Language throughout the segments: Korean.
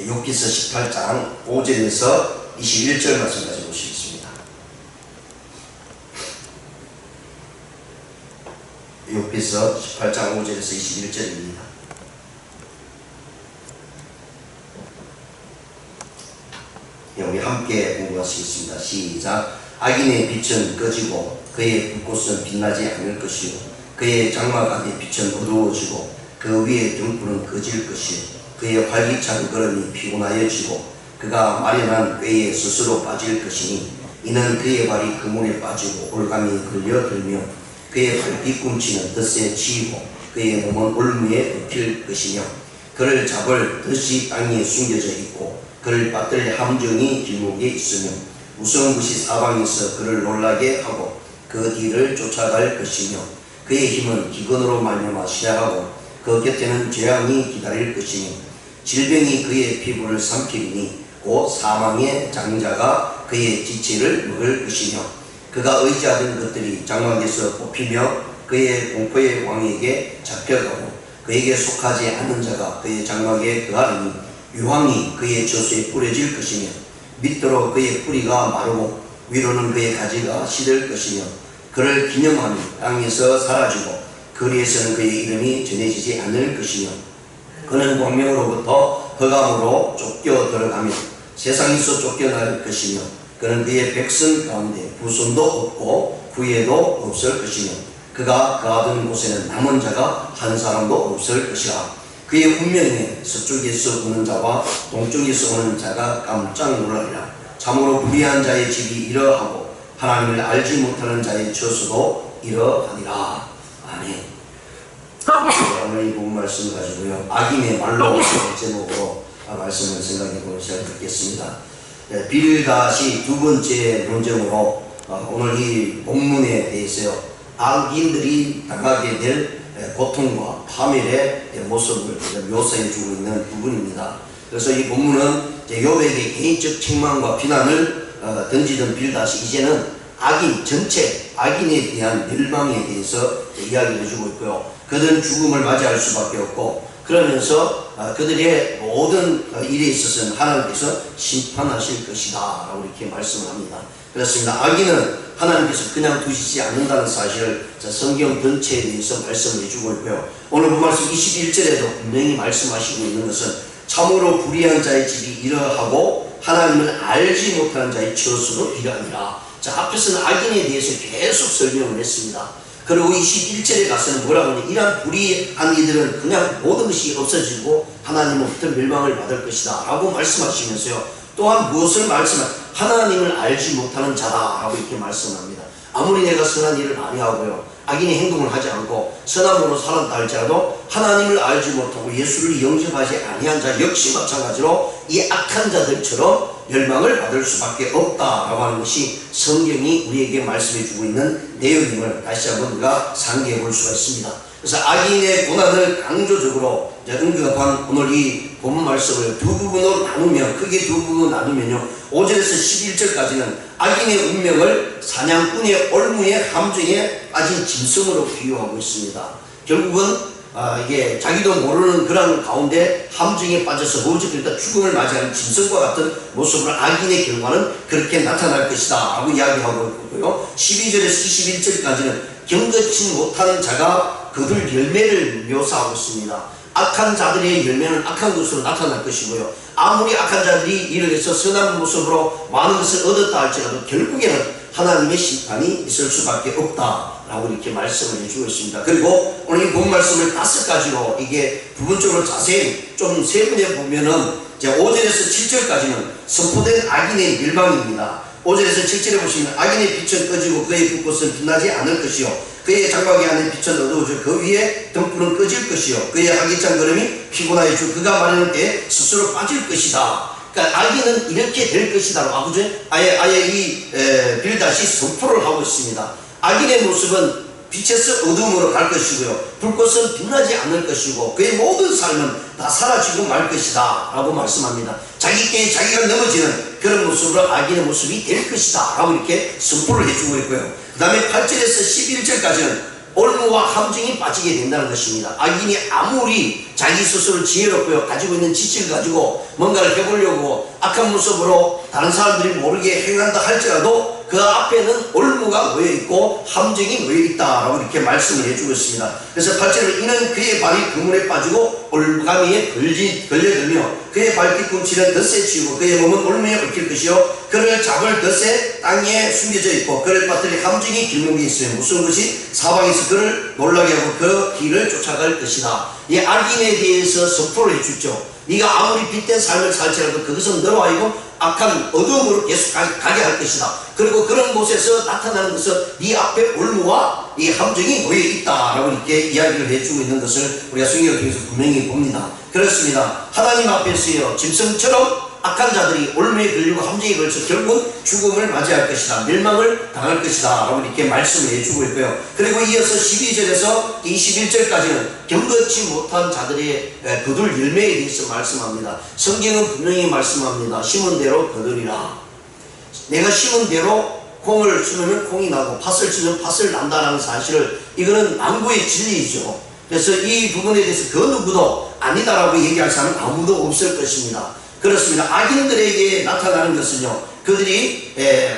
욥기서 18장 5절에서 21절 말씀까지 보시겠습니다. 욥기서 18장 5절에서 21절입니다. 우리 함께 공부하시겠습니다. 시작. 악인의 빛은 꺼지고 그의 불꽃은 빛나지 않을 것이요 그의 장막 안의 빛은 어두워지고 그 위에 등불은 꺼질 것이요 그의 활기찬 걸음이 피곤하여지고 그가 마련한 꾀에 스스로 빠질 것이니 이는 그의 발이 그물에 빠지고 올가미에 걸려들며 그의 발 뒤꿈치는 덫에 치이고 그의 몸은 올무에 엎힐 것이며 그를 잡을 덫이 땅에 숨겨져 있고 그를 받들 함정이 길목에 있으며 무서운것이 사방에서 그를 놀라게 하고 그 뒤를 쫓아갈 것이며 그의 힘은 기근으로 말미암아 시작하고 그 곁에는 재앙이 기다릴 것이며 질병이 그의 피부를 삼키리니 곧 사망의 장자가 그의 지체를 먹을 것이며 그가 의지하던 것들이 장막에서 뽑히며 그의 공포의 왕에게 잡혀가고 그에게 속하지 않는 자가 그의 장막에 거하리니 유황이 그의 저수에 뿌려질 것이며 밑으로 그의 뿌리가 마르고 위로는 그의 가지가 시들 것이며 그를 기념하며 땅에서 사라지고 거리에서는 그의 이름이 전해지지 않을 것이며 그는 광명으로부터 흑암으로 쫓겨 들어가며 세상에서 쫓겨날 것이며 그는 그의 백성 가운데 후손도 없고 후예도 없을 것이며 그가 거하던 곳에는 남은 자가 한 사람도 없을 것이라. 그의 운명에 서쪽에서 오는 자와 동쪽에서 오는 자가 깜짝 놀라리라. 참으로 불의한 자의 집이 이러하고 하나님을 알지 못하는 자의 처소도 이러하니라. 아멘. 오늘 이 본 말씀 가지고요, 악인의 말로 제목으로 말씀을 생각해 보는 시간을 갖겠습니다. 빌다시 두 번째 논점으로 오늘 이 본문에 대해서요, 악인들이 당하게 될 고통과 파멸의 모습을 묘사해 주고 있는 부분입니다. 그래서 이 본문은 욥에게 개인적 책망과 비난을 던지던 빌다시 이제는 악인 전체, 악인에 대한 멸망에 대해서 이야기를 해주고 있고요. 그들은 죽음을 맞이할 수밖에 없고, 그러면서 그들의 모든 일에 있어서는 하나님께서 심판하실 것이다 라고 이렇게 말씀을 합니다. 그렇습니다. 악인은 하나님께서 그냥 두시지 않는다는 사실을 성경 전체에 대해서 말씀을 해주고 있고요. 오늘 본 말씀 21절에도 분명히 말씀하시고 있는 것은 참으로 불의한 자의 집이 이러하고 하나님을 알지 못하는 자의 처소도 이러하니라. 자, 앞에서는 악인에 대해서 계속 설명을 했습니다. 그리고 21절에 가서는 뭐라고 하냐, 이러한 불의한 이들은 그냥 모든 것이 없어지고 하나님으로부터 멸망을 받을 것이다 라고 말씀하시면서요, 또한 무엇을 하나님을 알지 못하는 자다 라고 이렇게 말씀합니다. 아무리 내가 선한 일을 많이 하고요, 악인의 행동을 하지 않고 선함으로 살았다 할지라도 하나님을 알지 못하고 예수를 영접하지 아니한 자 역시 마찬가지로 이 악한 자들처럼 멸망을 받을 수밖에 없다라고 하는 것이 성경이 우리에게 말씀해 주고 있는 내용임을 다시 한번 우리가 상기해 볼 수가 있습니다. 그래서 악인의 고난을 강조적으로 언급한 오늘 이 본문 말씀을 두 부분으로 나누면, 크게 두 부분으로 나누면요, 5절에서 11절까지는 악인의 운명을 사냥꾼의 올무의 함정에 빠진 짐승으로 비유하고 있습니다. 결국은 이게 자기도 모르는 그런 가운데 함정에 빠져서 그러니까 죽음을 맞이하는 짐승과 같은 모습으로 악인의 결과는 그렇게 나타날 것이다 라고 이야기하고 있고요. 12절에서 21절까지는 경거치 못하는 자가 그들 열매를 묘사하고 있습니다. 악한 자들의 열매는 악한 것으로 나타날 것이고요, 아무리 악한 자들이 일을 해서 선한 모습으로 많은 것을 얻었다 할지라도 결국에는 하나님의 심판이 있을 수밖에 없다 라고 이렇게 말씀을 해주고 있습니다. 그리고 오늘 이 본 말씀을 5가지로 이게 부분적으로 자세히 좀 세분해 보면은 5절에서 7절까지는 선포된 악인의 멸망입니다. 5절에서 7절에 보시면 악인의 빛은 꺼지고 그의 불꽃은 빛나지 않을 것이요 그의 장막에 안에 빛은 어두워져 그 위에 등불은 꺼질 것이요 그의 활기찬 걸음이 피곤하여 주 그가 마르는 때에 스스로 빠질 것이다. 그러니까 악인은 이렇게 될 것이다 라고 아예 이 빌다시 선포를 하고 있습니다. 악인의 모습은 빛에서 어둠으로 갈 것이고요, 불꽃은 빛나지 않을 것이고 그의 모든 삶은 다 사라지고 말 것이다 라고 말씀합니다. 자기께 자기가 넘어지는 그런 모습으로 악인의 모습이 될 것이다 라고 이렇게 선포를 해주고 있고요. 그 다음에 8절에서 11절까지는 올무와 함정이 빠지게 된다는 것입니다. 악인이 아무리 자기 스스로 지혜롭고요 가지고 있는 지식을 가지고 뭔가를 해보려고 악한 모습으로 다른 사람들이 모르게 행한다 할지라도 그 앞에는 올무가 놓여있고 함정이 놓여있다라고 이렇게 말씀을 해주고 있습니다. 그래서 8절에 이는 그의 발이 그물에 빠지고 올가미에 걸려들며 그의 발뒤꿈치는 덫에 치우고 그의 몸은 올무에 얽힐 것이요 그를 잡을 덫에 땅에 숨겨져 있고 그를 빠뜨릴 함정이 길목에 있으며 무슨 것이 사방에서 그를 놀라게 하고 그 길을 쫓아갈 것이다. 이 악인에 대해서 선포를 해주죠. 네가 아무리 빛된 삶을 살지라도 그것은 너로 하여금 악한 어두움으로 계속 가게 할 것이다. 그리고 그런 곳에서 나타나는 것은 네 앞에 올무와 이 함정이 놓여있다라고 이렇게 이야기를 해주고 있는 것을 우리가 성경을 통해서 분명히 봅니다. 그렇습니다. 하나님 앞에서요 짐승처럼 악한 자들이 올무에 걸리고 함정에 걸쳐 결국은 죽음을 맞이할 것이다. 멸망을 당할 것이다 라고 이렇게 말씀을 해주고 있고요. 그리고 이어서 12절에서 21절까지는 경건치 못한 자들의 거둘 열매에 대해서 말씀합니다. 성경은 분명히 말씀합니다. 심은 대로 거두리라. 내가 심은 대로 콩을 심으면 콩이 나고 팥을 심으면 팥을 난다는 사실을 이거는 만고의 진리이죠. 그래서 이 부분에 대해서 그 누구도 아니다라고 얘기할 사람은 아무도 없을 것입니다. 그렇습니다. 악인들에게 나타나는 것은요 그들이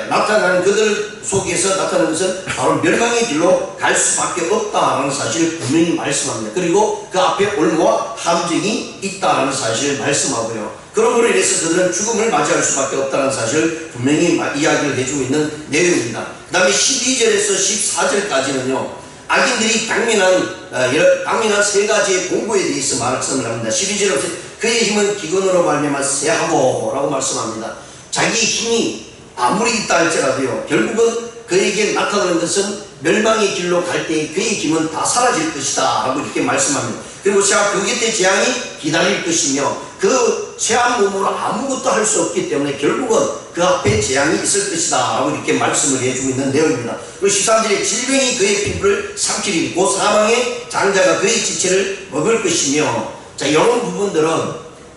나타나는 그들 속에서 나타나는 것은 바로 멸망의 길로 갈 수밖에 없다라는 사실을 분명히 말씀합니다. 그리고 그 앞에 올무와 함정이 있다라는 사실을 말씀하고요. 그러므로 인해서 그들은 죽음을 맞이할 수밖에 없다는 사실을 분명히 이야기를 해주고 있는 내용입니다. 그 다음에 12절에서 14절까지는요 악인들이 당면한 세 가지의 공고에 대해서 말씀을 합니다. 12절에 그의 힘은 기근으로 말미암아 쇠하고 라고 말씀합니다. 자기 힘이 아무리 있다 할지라도요 결국은 그에게 나타나는 것은 멸망의 길로 갈 때 그의 힘은 다 사라질 것이다 라고 이렇게 말씀합니다. 그리고 그 곁에 재앙이 기다릴 것이며 그 쇠한 몸으로 아무것도 할 수 없기 때문에 결국은 그 앞에 재앙이 있을 것이다 라고 이렇게 말씀을 해주고 있는 내용입니다. 그리고 13절에 질병이 그의 피부를 삼키리니 곧 사망의 장자가 그의 지체를 먹을 것이며 자 이런 부분들은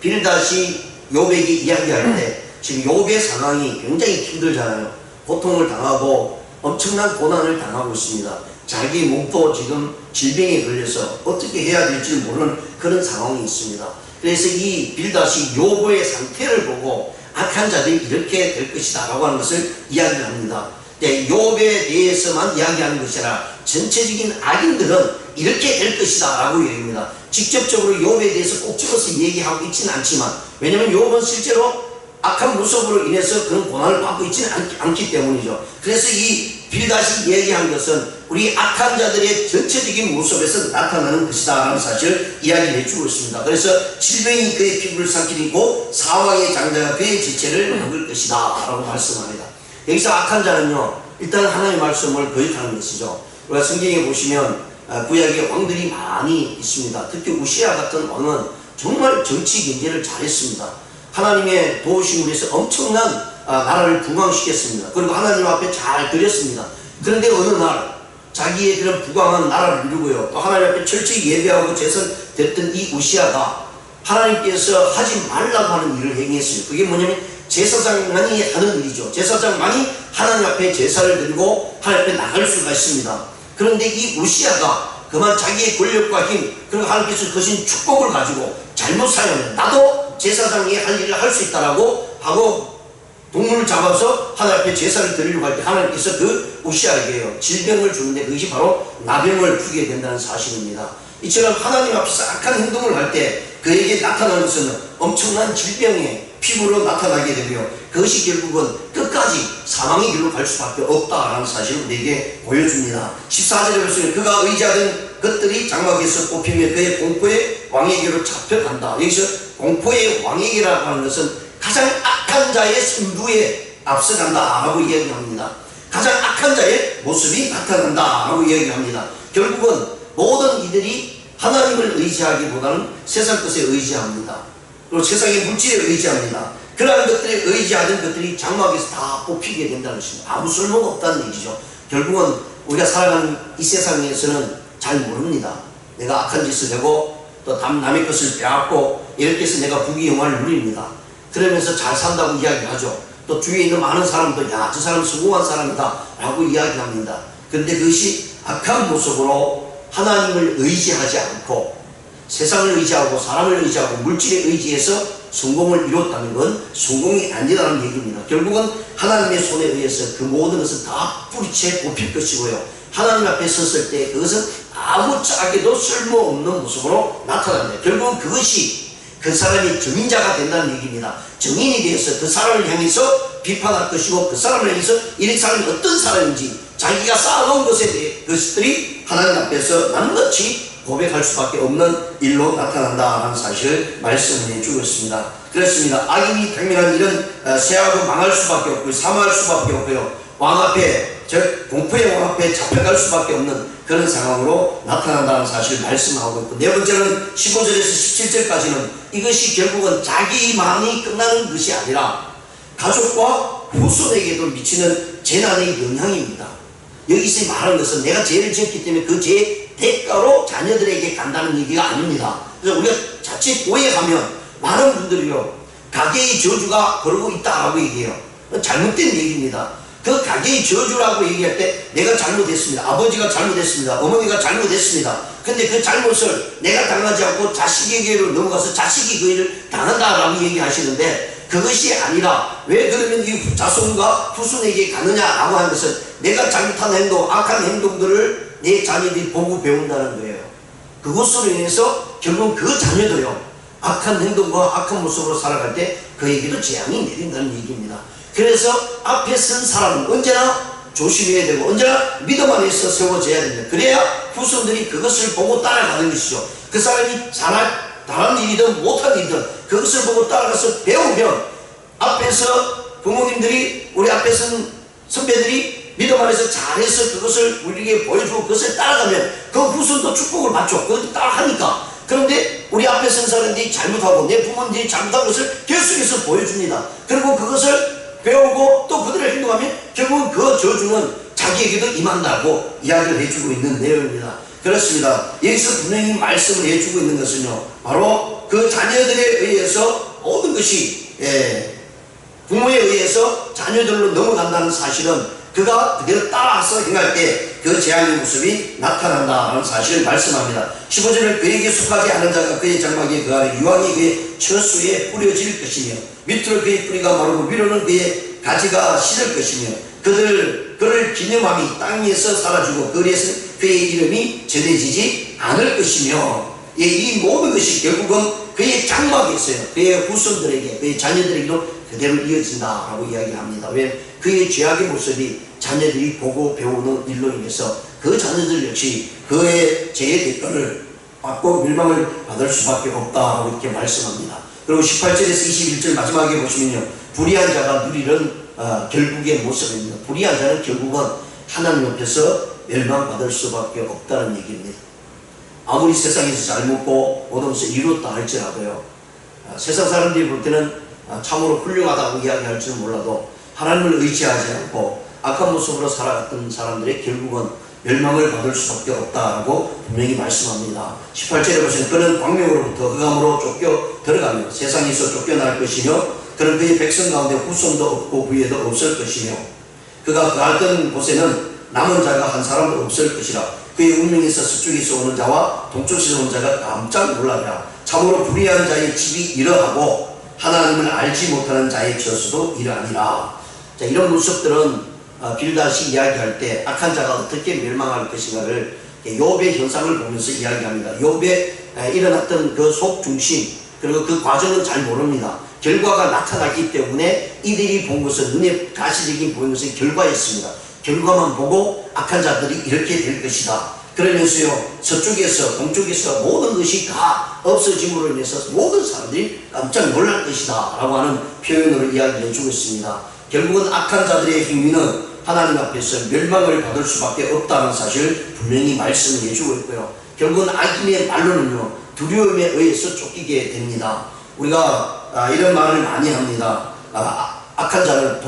빌닷이 욥에게 이야기할 때 지금 욥의 상황이 굉장히 힘들잖아요. 고통을 당하고 엄청난 고난을 당하고 있습니다. 자기 몸도 지금 질병에 걸려서 어떻게 해야 될지 모르는 그런 상황이 있습니다. 그래서 이 빌닷이 욥의 상태를 보고 악한 자들이 이렇게 될 것이다 라고 하는 것을 이야기를 합니다. 욥에 대해서만 이야기하는 것이 아니라 전체적인 악인들은 이렇게 될 것이다 라고 얘기합니다. 직접적으로 욥에 대해서 꼭 집어서 얘기하고 있지는 않지만 왜냐하면 욥은 실제로 악한 모습으로 인해서 그런 고난을 받고 있지는 않기 때문이죠. 그래서 이 빌닷이 얘기한 것은 우리 악한 자들의 전체적인 모습에서 나타나는 것이다 라는 사실을 이야기해 주고 있습니다. 그래서 질병이 그의 피부를 삼키고 사망의 장자가 그의 지체를 먹을 것이다 라고 말씀합니다. 여기서 악한 자는요 일단 하나님의 말씀을 거역하는 것이죠. 우리가 성경에 보시면 구약에 왕들이 많이 있습니다. 특히 우시아 같은 왕은 정말 정치 경제를 잘했습니다. 하나님의 도우심으로 해서 엄청난 나라를 부강시켰습니다. 그리고 하나님 앞에 잘 드렸습니다. 그런데 어느 날 자기의 그런 부강한 나라를 이루고요 또 하나님 앞에 철저히 예배하고 제선 됐던 이 우시아가 하나님께서 하지 말라고 하는 일을 행했어요. 그게 뭐냐면 제사장만이 하는 일이죠. 제사장만이 하나님 앞에 제사를 드리고 하나님 앞에 나갈 수가 있습니다. 그런데 이 우시아가 그만 자기의 권력과 힘 그리고 하나님께서 거신 축복을 가지고 잘못 사용해 나도 제사장이 할 일을 할 수 있다라고 하고 동물을 잡아서 하나님 앞에 제사를 드리려고 할 때 하나님께서 그 우시아에게요 질병을 주는데 그것이 바로 나병을 주게 된다는 사실입니다. 이처럼 하나님 앞에서 악한 행동을 할 때 그에게 나타나는 것은 엄청난 질병의 피부로 나타나게 되고요 그것이 결국은 끝까지 사망의 길로 갈 수밖에 없다라는 사실을 우리에게 보여줍니다. 14절에 보시면 그가 의지하던 것들이 장막에서 뽑히며 그의 공포의 왕에게로 잡혀간다. 여기서 공포의 왕에게라고 하는 것은 가장 악한 자의 선두에 앞서간다 라고 이야기합니다. 가장 악한 자의 모습이 나타난다 라고 이야기합니다. 결국은 모든 이들이 하나님을 의지하기보다는 세상 것에 의지합니다. 그리고 세상의 물질에 의지합니다. 그러한 것들에 의지하던 것들이 장막에서 다 뽑히게 된다는 것입니다. 아무 쓸모가 없다는 얘기죠. 결국은 우리가 살아가는 이 세상에서는 잘 모릅니다. 내가 악한 짓을 하고 또 남의 것을 빼앗고 이렇게 해서 내가 부귀영화를 누립니다. 그러면서 잘 산다고 이야기하죠. 또 주위에 있는 많은 사람도 야, 저 사람 성공한 사람이다 라고 이야기합니다. 그런데 그것이 악한 모습으로 하나님을 의지하지 않고 세상을 의지하고 사람을 의지하고 물질에 의지해서 성공을 이뤘다는 건 성공이 아니라는 얘기입니다. 결국은 하나님의 손에 의해서 그 모든 것은 다 뿌리채 뽑힐 것이고요. 하나님 앞에 섰을 때 그것은 아무짝에도 쓸모없는 모습으로 나타납니다. 결국은 그것이 그 사람이 증인자가 된다는 얘기입니다. 증인이 되어서 그 사람을 향해서 비판할 것이고 그 사람을 향해서 이 사람이 어떤 사람인지 자기가 쌓아놓은 것에 대해 것들이 하나님 앞에서 낱낱이 고백할 수밖에 없는 일로 나타난다는 사실을 말씀을 해주고 있습니다. 그렇습니다. 악인이 당면한 일은 쇠하고 망할 수밖에 없고 사망할 수밖에 없고요. 왕 앞에 즉 공포의 왕 앞에 잡혀갈 수밖에 없는 그런 상황으로 나타난다는 사실을 말씀하고 있고, 네 번째는 15절에서 17절까지는 이것이 결국은 자기만이 끝나는 것이 아니라 가족과 후손에게도 미치는 재난의 영향입니다. 여기서 말하는 것은 내가 죄를 지었기 때문에 그 죄의 대가로 자녀들에게 간다는 얘기가 아닙니다. 그래서 우리가 자칫 오해하면 많은 분들이요, 가계의 저주가 걸고 있다라고 얘기해요. 잘못된 얘기입니다. 그 가계의 저주라고 얘기할 때 내가 잘못했습니다. 아버지가 잘못했습니다. 어머니가 잘못했습니다. 근데 그 잘못을 내가 당하지 않고 자식에게로 넘어가서 자식이 그 일을 당한다라고 얘기하시는데, 그것이 아니라 왜 그러면 이 자손과 후손에게 가느냐라고 하는 것은 내가 잘못한 행동, 악한 행동들을 내 자녀들이 보고 배운다는 거예요. 그것으로 인해서 결국 그 자녀도요, 악한 행동과 악한 모습으로 살아갈 때 그에게도 재앙이 내린다는 얘기입니다. 그래서 앞에 선 사람은 언제나 조심해야 되고 언제나 믿음 안에서 세워져야 됩니다. 그래야 후손들이 그것을 보고 따라가는 것이죠. 그 사람이 잘한 일이든 못한 일이든 그것을 보고 따라가서 배우면, 앞에서 부모님들이, 우리 앞에 선 선배들이 믿음 안에서 잘해서 그것을 우리에게 보여주고 그것을 따라가면 그 후손도 축복을 받죠. 그것도 따라하니까. 그런데 우리 앞에 선 사람들이 잘못하고 내 부모님들이 잘못한 것을 계속해서 보여줍니다. 그리고 그것을 배우고 또 그들을 행동하면 결국은 그 저주는 자기에게도 임한다고 이야기를 해주고 있는 내용입니다. 그렇습니다. 여기서 분명히 말씀을 해주고 있는 것은요, 바로 그 자녀들에 의해서 모든 것이 부모에 의해서 자녀들로 넘어간다는 사실은 그가 그대로 따라서 행할 때 그 재앙의 모습이 나타난다는 사실을 말씀합니다. 15절에 그에게 속하지 않은 자가 그의 장막에 거하여 유황이 그의 처수에 뿌려질 것이며 밑으로 그의 뿌리가 마르고 위로는 그의 가지가 시들 것이며 그를 기념함이 땅 위에서 사라지고 거리에서 그의 이름이 전해지지 않을 것이며, 이 모든 것이 결국은 그의 장막에서요, 그의 후손들에게, 그의 자녀들에게도 그대로 이어진다라고 이야기합니다. 왜? 그의 죄악의 모습이 자녀들이 보고 배우는 일로 인해서 그 자녀들 역시 그의 죄의 대가를 받고 멸망을 받을 수밖에 없다라고 이렇게 말씀합니다. 그리고 18절에서 21절 마지막에 보시면요, 불의한 자가 누리는 결국의 모습입니다. 불의한 자는 결국은 하나님 옆에서 멸망받을 수밖에 없다는 얘기입니다. 아무리 세상에서 잘 먹고 모든 것을 이뤘다 할지라도요, 세상 사람들이 볼 때는 참으로 훌륭하다고 이야기할지는 몰라도 하나님을 의지하지 않고 악한 모습으로 살아갔던 사람들의 결국은 멸망을 받을 수밖에 없다라고 분명히 말씀합니다. 18절에 보시면 그는 광명으로부터 흑암으로 쫓겨 들어가며 세상에서 쫓겨날 것이며 그는 그의 백성 가운데 후손도 없고 후예도 없을 것이며 그가 가던 곳에는 남은 자가 한 사람도 없을 것이라. 그의 운명에서 서쪽에서 오는 자와 동쪽에서 오는 자가 깜짝 놀라리라. 참으로 불의한 자의 집이 이러하고 하나님을 알지 못하는 자의 저수도 이러하니라. 자, 이런 모습들은 빌닷이 이야기할 때 악한 자가 어떻게 멸망할 것인가를 욥의 현상을 보면서 이야기합니다. 욥에 일어났던 그 속중심, 그리고 그 과정은 잘 모릅니다. 결과가 나타났기 때문에 이들이 본 것은, 눈에 가시적인 보이는 것은 결과였습니다. 결과만 보고 악한 자들이 이렇게 될 것이다. 그러면서요, 서쪽에서 동쪽에서 모든 것이 다 없어짐으로 인해서 모든 사람들이 깜짝 놀랄 것이다 라고 하는 표현으로 이야기해 주고 있습니다. 결국은 악한 자들의 행위는 하나님 앞에서 멸망을 받을 수밖에 없다는 사실을 분명히 말씀을 해주고 있고요. 결국은 악인의 말로는요, 두려움에 의해서 쫓기게 됩니다. 우리가 이런 말을 많이 합니다. 악한 자는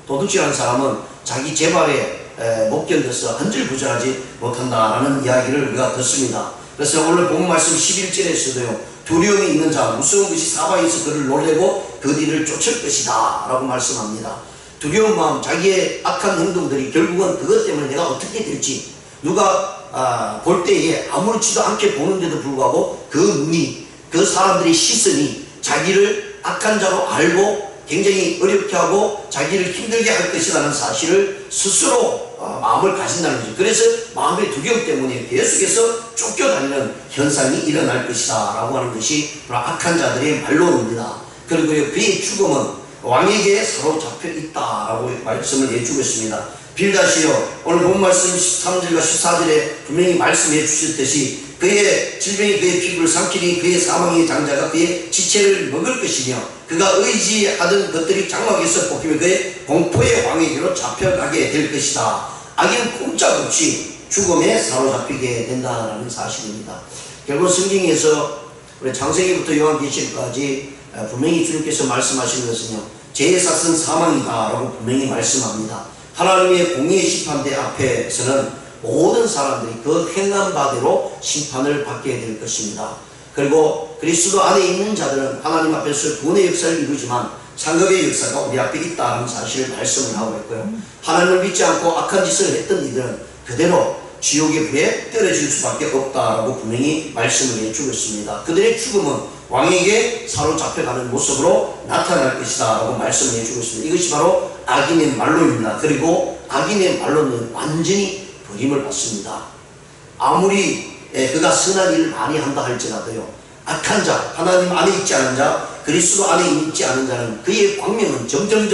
도둑질하는 사람은 자기 재발에 못 견뎌서 한질부절하지 못한다라는 이야기를 우리가 듣습니다. 그래서 오늘 본 말씀 11절에서도요, 두려움이 있는 자, 무서운 것이 사방에서 그를 놀래고 그 뒤를 쫓을 것이다 라고 말씀합니다. 두려운 마음, 자기의 악한 행동들이 결국은 그것 때문에 내가 어떻게 될지, 누가 볼 때에 아무렇지도 않게 보는데도 불구하고 그 눈이, 그 사람들의 시선이 자기를 악한 자로 알고 굉장히 어렵게 하고 자기를 힘들게 할 것이라는 사실을 스스로 마음을 가진다는 거죠. 그래서 마음의 두려움 때문에 계속해서 쫓겨다니는 현상이 일어날 것이다 라고 하는 것이 악한 자들의 말론입니다. 그리고 그의 죽음은 왕에게 사로잡혀 있다라고 말씀을 해주고 있습니다. 빌다시요, 오늘 본 말씀 13절과 14절에 분명히 말씀해 주셨듯이 그의 질병이 그의 피부를 삼키니 그의 사망의 장자가 그의 지체를 먹을 것이며 그가 의지하던 것들이 장막에서 뽑히며 그의 공포의 왕에게로 잡혀가게 될 것이다. 악인은 꼼짝없이 죽음에 사로잡히게 된다는 사실입니다. 결국 성경에서 우리 창세기부터 요한계시록까지 분명히 주님께서 말씀하시는 것은요, 죄의 삭은 사망이다 라고 분명히 말씀합니다. 하나님의 공의의 심판대 앞에서는 모든 사람들이 그 행한 바대로 심판을 받게 될 것입니다. 그리고 그리스도 안에 있는 자들은 하나님 앞에서 구원의 역사를 이루지만 상급의 역사가 우리 앞에 있다는 사실을 말씀을 하고 있고요. 하나님을 믿지 않고 악한 짓을 했던 이들은 그대로 지옥의 불에 떨어질 수밖에 없다라고 분명히 말씀을 해주고 있습니다. 그들의 죽음은 왕에게 사로잡혀가는 모습으로 나타날 것이다 라고 말씀을 해주고 있습니다. 이것이 바로 악인의 말론입니다. 그리고 악인의 말론은 완전히 버림을 받습니다. 아무리 그가 선한 일을 많이 한다 할지라도요, 악한 자, 하나님 안에 있지 않은 자, 그리스도 안에 있지 않은 자는 그의 광명은 점점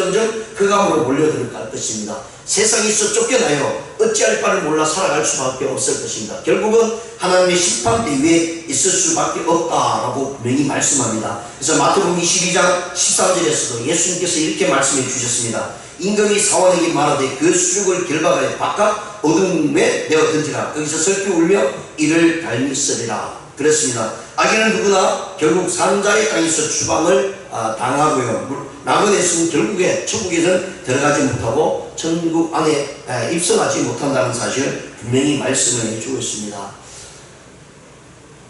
흑암으로 몰려들 것입니다. 세상에서 쫓겨나요 어찌할 바를 몰라 살아갈 수밖에 없을 것입니다. 결국은 하나님의 심판대 위에 있을 수밖에 없다라고 분명히 말씀합니다. 그래서 마태복음 22장 14절에서도 예수님께서 이렇게 말씀해 주셨습니다. 임금이 사원에게 말하되 그 수족을 결박하여 바깥 어둠에 내어 던지라. 거기서 슬피 울며 이를 갈미 쓰리라. 그렇습니다. 악인은 누구나 결국 산자의 땅에서 추방을 당하고요. 낙원에서는 결국에 천국에는 들어가지 못하고 천국 안에 입성하지 못한다는 사실을 분명히 말씀을 해주고 있습니다.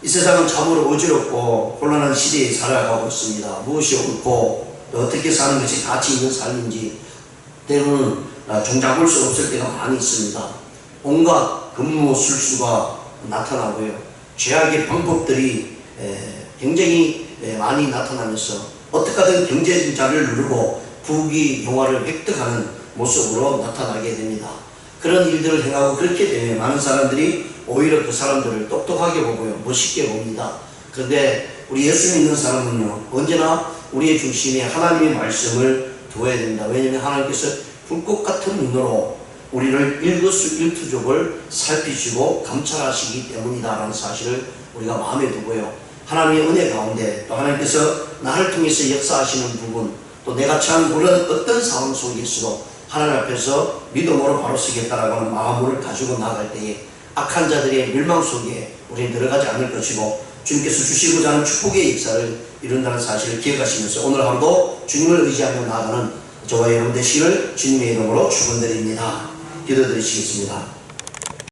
이 세상은 참으로 어지럽고 혼란한 시대에 살아가고 있습니다. 무엇이 옳고 어떻게 사는 것이 가치 있는 삶인지 때로는 종잡을 수 없을 때가 많이 있습니다. 온갖 근무술수가 나타나고요. 죄악의 방법들이 굉장히 많이 나타나면서 어떻게 하든 경제자를 누르고 부귀 영화를 획득하는 모습으로 나타나게 됩니다. 그런 일들을 행하고 그렇게 되면 많은 사람들이 오히려 그 사람들을 똑똑하게 보고요, 멋있게 봅니다. 그런데 우리 예수 믿는 사람은요, 언제나 우리의 중심에 하나님의 말씀을 두어야 됩니다. 왜냐하면 하나님께서 불꽃 같은 눈으로 우리를 일거수일투족을 살피시고 감찰하시기 때문이다라는 사실을 우리가 마음에 두고요, 하나님의 은혜 가운데 또 하나님께서 나를 통해서 역사하시는 부분, 또 내가 처한 그런 어떤 상황 속에서도 하나님 앞에서 믿음으로 바로 서겠다라고 하는 마음을 가지고 나아갈 때에 악한 자들의 멸망 속에 우리는 들어가지 않을 것이고 주님께서 주시고자 하는 축복의 역사를 이룬다는 사실을 기억하시면서 오늘 하루도 주님을 의지하며 나아가는 저와 여러분 되시기를 주님의 이름으로 축원드립니다. 기도드리시겠습니다.